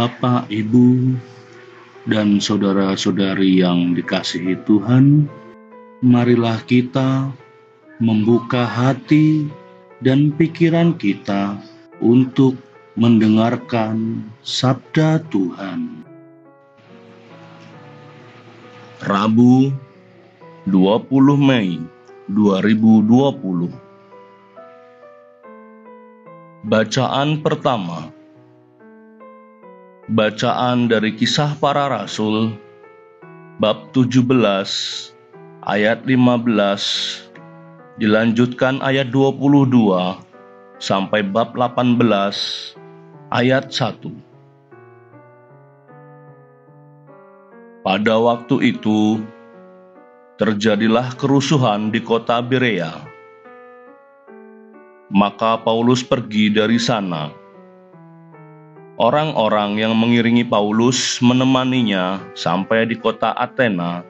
Bapak, Ibu, dan saudara-saudari yang dikasihi Tuhan, marilah kita membuka hati dan pikiran kita untuk mendengarkan sabda Tuhan. Rabu 20 Mei 2020. Bacaan pertama. Bacaan dari Kisah Para Rasul bab 17 ayat 15 dilanjutkan ayat 22 sampai bab 18 ayat 1. Pada waktu itu terjadilah kerusuhan di kota Berea. Maka Paulus pergi dari sana. Orang-orang yang mengiringi Paulus menemaninya sampai di kota Athena,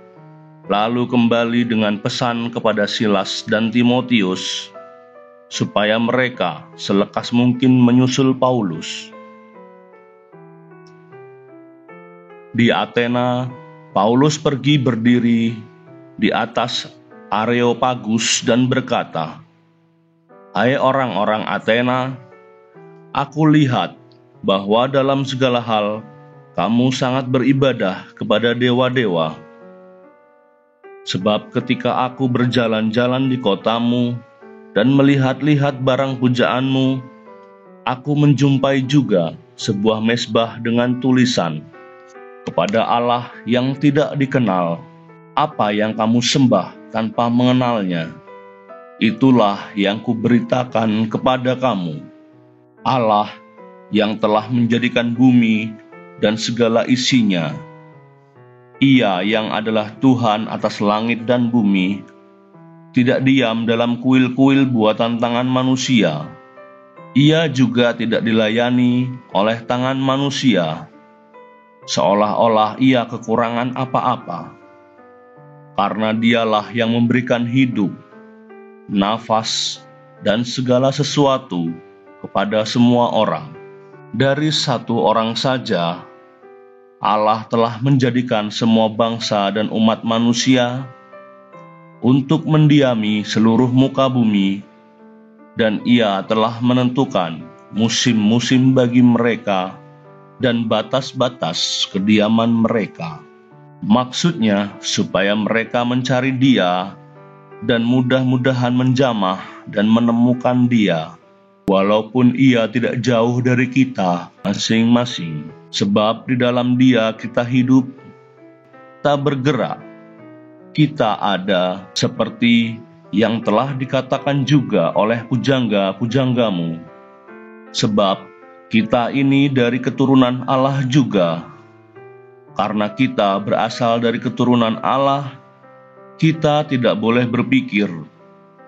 lalu kembali dengan pesan kepada Silas dan Timotius, supaya mereka selekas mungkin menyusul Paulus. Di Athena, Paulus pergi berdiri di atas Areopagus dan berkata, "Hai orang-orang Athena, aku lihat bahwa dalam segala hal kamu sangat beribadah kepada dewa-dewa. Sebab ketika aku berjalan-jalan di kotamu dan melihat-lihat barang pujaanmu, aku menjumpai juga sebuah mezbah dengan tulisan, kepada Allah yang tidak dikenal, apa yang kamu sembah tanpa mengenalnya. Itulah yang kuberitakan kepada kamu. Allah yang telah menjadikan bumi dan segala isinya. Ia yang adalah Tuhan atas langit dan bumi, tidak diam dalam kuil-kuil buatan tangan manusia. Ia juga tidak dilayani oleh tangan manusia, seolah-olah ia kekurangan apa-apa. Karena dialah yang memberikan hidup, nafas, dan segala sesuatu kepada semua orang. Dari satu orang saja, Allah telah menjadikan semua bangsa dan umat manusia untuk mendiami seluruh muka bumi, dan Ia telah menentukan musim-musim bagi mereka dan batas-batas kediaman mereka. Maksudnya supaya mereka mencari Dia dan mudah-mudahan menjamah dan menemukan Dia, walaupun Ia tidak jauh dari kita masing-masing. Sebab di dalam Dia kita hidup, kita bergerak, kita ada, seperti yang telah dikatakan juga oleh pujangga-pujanggamu. Sebab kita ini dari keturunan Allah juga. Karena kita berasal dari keturunan Allah, kita tidak boleh berpikir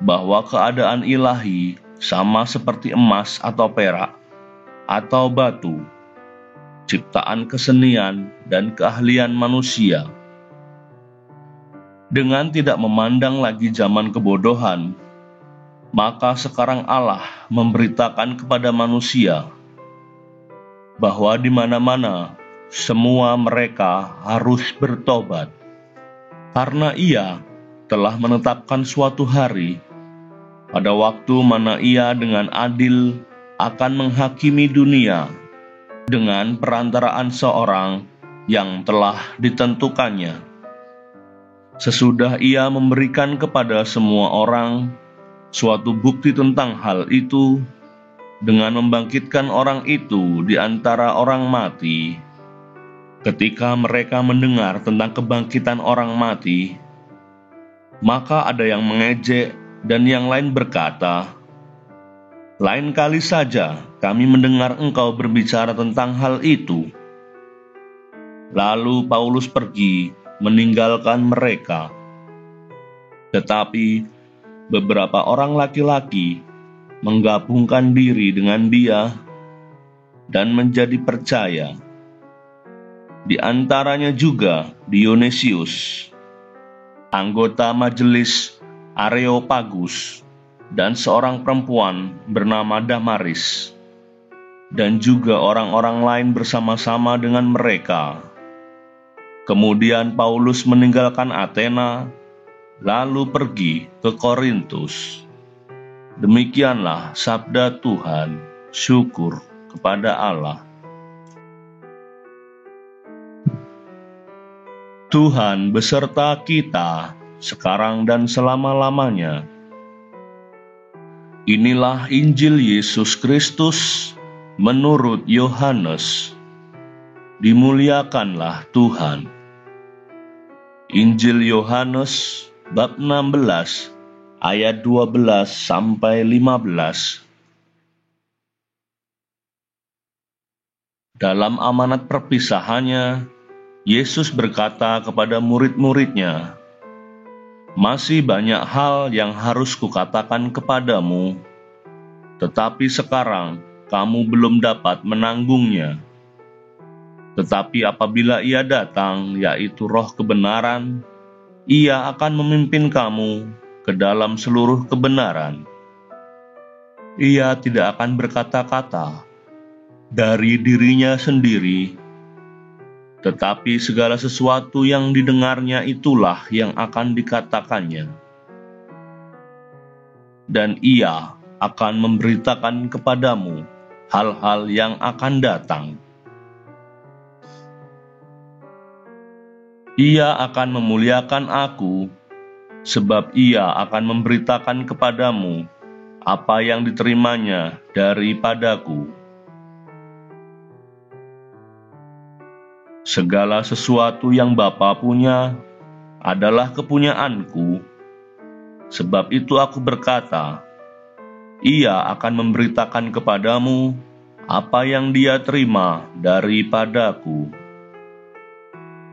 bahwa keadaan ilahi sama seperti emas atau perak, atau batu, ciptaan kesenian dan keahlian manusia. Dengan tidak memandang lagi zaman kebodohan, maka sekarang Allah memberitakan kepada manusia bahwa di mana-mana semua mereka harus bertobat, karena Ia telah menetapkan suatu hari pada waktu mana Ia dengan adil akan menghakimi dunia dengan perantaraan seorang yang telah ditentukannya. Sesudah Ia memberikan kepada semua orang suatu bukti tentang hal itu, dengan membangkitkan orang itu di antara orang mati. Ketika mereka mendengar tentang kebangkitan orang mati, maka ada yang mengejek dan yang lain berkata, "Lain kali saja kami mendengar engkau berbicara tentang hal itu." Lalu Paulus pergi meninggalkan mereka. Tetapi beberapa orang laki-laki menggabungkan diri dengan dia dan menjadi percaya. Di antaranya juga Dionysius, anggota majelis Areopagus, dan seorang perempuan bernama Damaris. dan juga orang-orang lain bersama-sama dengan mereka. Kemudian Paulus meninggalkan Athena, lalu pergi ke Korintus. Demikianlah sabda Tuhan. Syukur kepada Allah. Tuhan beserta kita sekarang dan selama-lamanya. Inilah Injil Yesus Kristus menurut Yohanes. Dimuliakanlah Tuhan. Injil Yohanes bab 16 ayat 12 sampai 15. Dalam amanat perpisahannya, Yesus berkata kepada murid-muridnya, "Masih banyak hal yang harus kukatakan kepadamu, tetapi sekarang kamu belum dapat menanggungnya. Tetapi apabila Ia datang, yaitu Roh kebenaran, Ia akan memimpin kamu ke dalam seluruh kebenaran. Ia tidak akan berkata-kata dari dirinya sendiri, tetapi segala sesuatu yang didengarnya itulah yang akan dikatakannya. Dan Ia akan memberitakan kepadamu hal-hal yang akan datang. Ia akan memuliakan Aku, sebab Ia akan memberitakan kepadamu apa yang diterimanya daripadaku. Segala sesuatu yang Bapa punya adalah kepunyaanku. Sebab itu Aku berkata, Ia akan memberitakan kepadamu apa yang Dia terima daripadaku."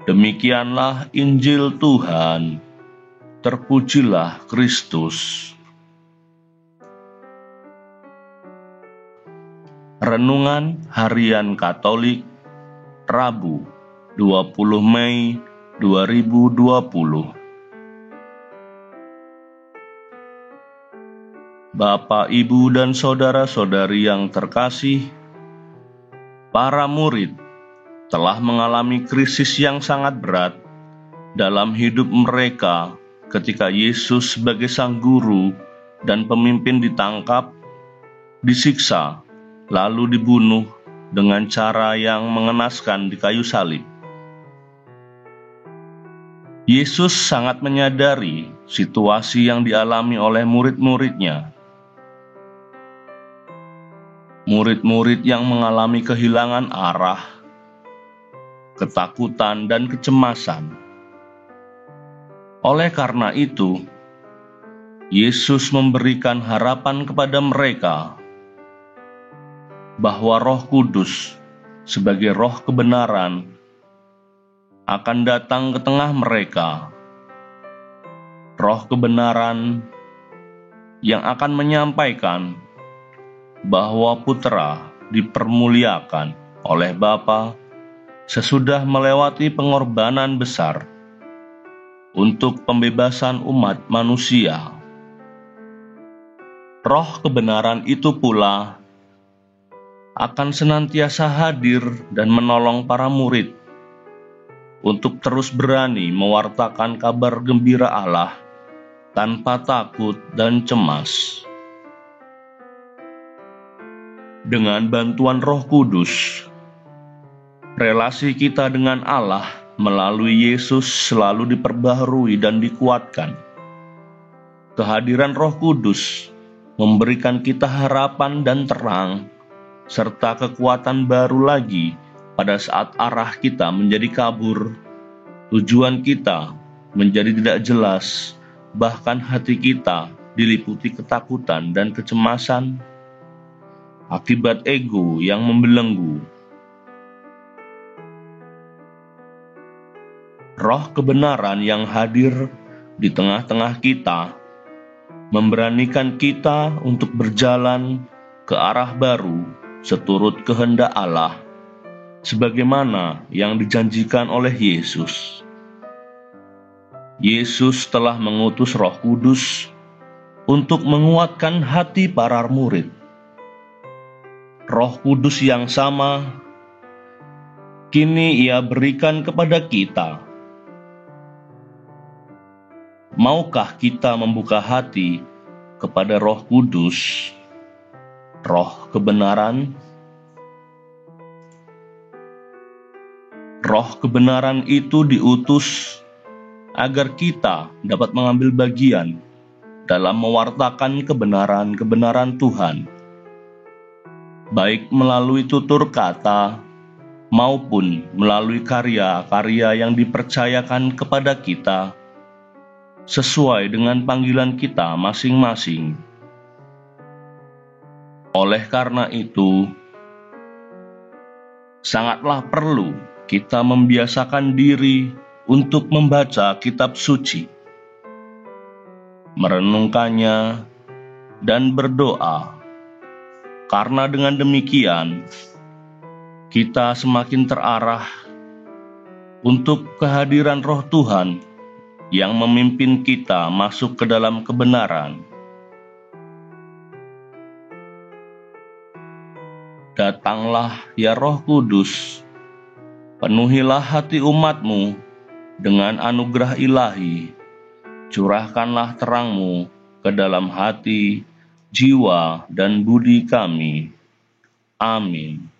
Demikianlah Injil Tuhan. Terpujilah Kristus. Renungan Harian Katolik, Rabu, 20 Mei 2020. Bapak, Ibu, dan saudara-saudari yang terkasih, para murid telah mengalami krisis yang sangat berat dalam hidup mereka ketika Yesus sebagai sang guru dan pemimpin ditangkap, disiksa, lalu dibunuh dengan cara yang mengenaskan di kayu salib. Yesus sangat menyadari situasi yang dialami oleh murid-muridnya. Murid-murid yang mengalami kehilangan arah, ketakutan, dan kecemasan. Oleh karena itu, Yesus memberikan harapan kepada mereka bahwa Roh Kudus sebagai Roh kebenaran akan datang ke tengah mereka. Roh kebenaran yang akan menyampaikan bahwa Putra dipermuliakan oleh Bapa sesudah melewati pengorbanan besar untuk pembebasan umat manusia. Roh kebenaran itu pula akan senantiasa hadir dan menolong para murid untuk terus berani mewartakan kabar gembira Allah tanpa takut dan cemas. Dengan bantuan Roh Kudus, relasi kita dengan Allah melalui Yesus selalu diperbaharui dan dikuatkan. Kehadiran Roh Kudus memberikan kita harapan dan terang, serta kekuatan baru lagi pada saat arah kita menjadi kabur, tujuan kita menjadi tidak jelas, bahkan hati kita diliputi ketakutan dan kecemasan akibat ego yang membelenggu. Roh kebenaran yang hadir di tengah-tengah kita memberanikan kita untuk berjalan ke arah baru seturut kehendak Allah, sebagaimana yang dijanjikan oleh Yesus. Yesus telah mengutus Roh Kudus untuk menguatkan hati para murid. Roh Kudus yang sama kini Ia berikan kepada kita. Maukah kita membuka hati kepada Roh Kudus, Roh kebenaran? Roh kebenaran itu diutus agar kita dapat mengambil bagian dalam mewartakan kebenaran-kebenaran Tuhan, baik melalui tutur kata maupun melalui karya-karya yang dipercayakan kepada kita sesuai dengan panggilan kita masing-masing. Oleh karena itu, sangatlah perlu kita membiasakan diri untuk membaca kitab suci, merenungkannya, dan berdoa, karena dengan demikian kita semakin terarah untuk kehadiran Roh Tuhan yang memimpin kita masuk ke dalam kebenaran. Datanglah ya Roh Kudus, penuhilah hati umat-Mu dengan anugerah ilahi, curahkanlah terang-Mu ke dalam hati, jiwa, dan budi kami. Amin.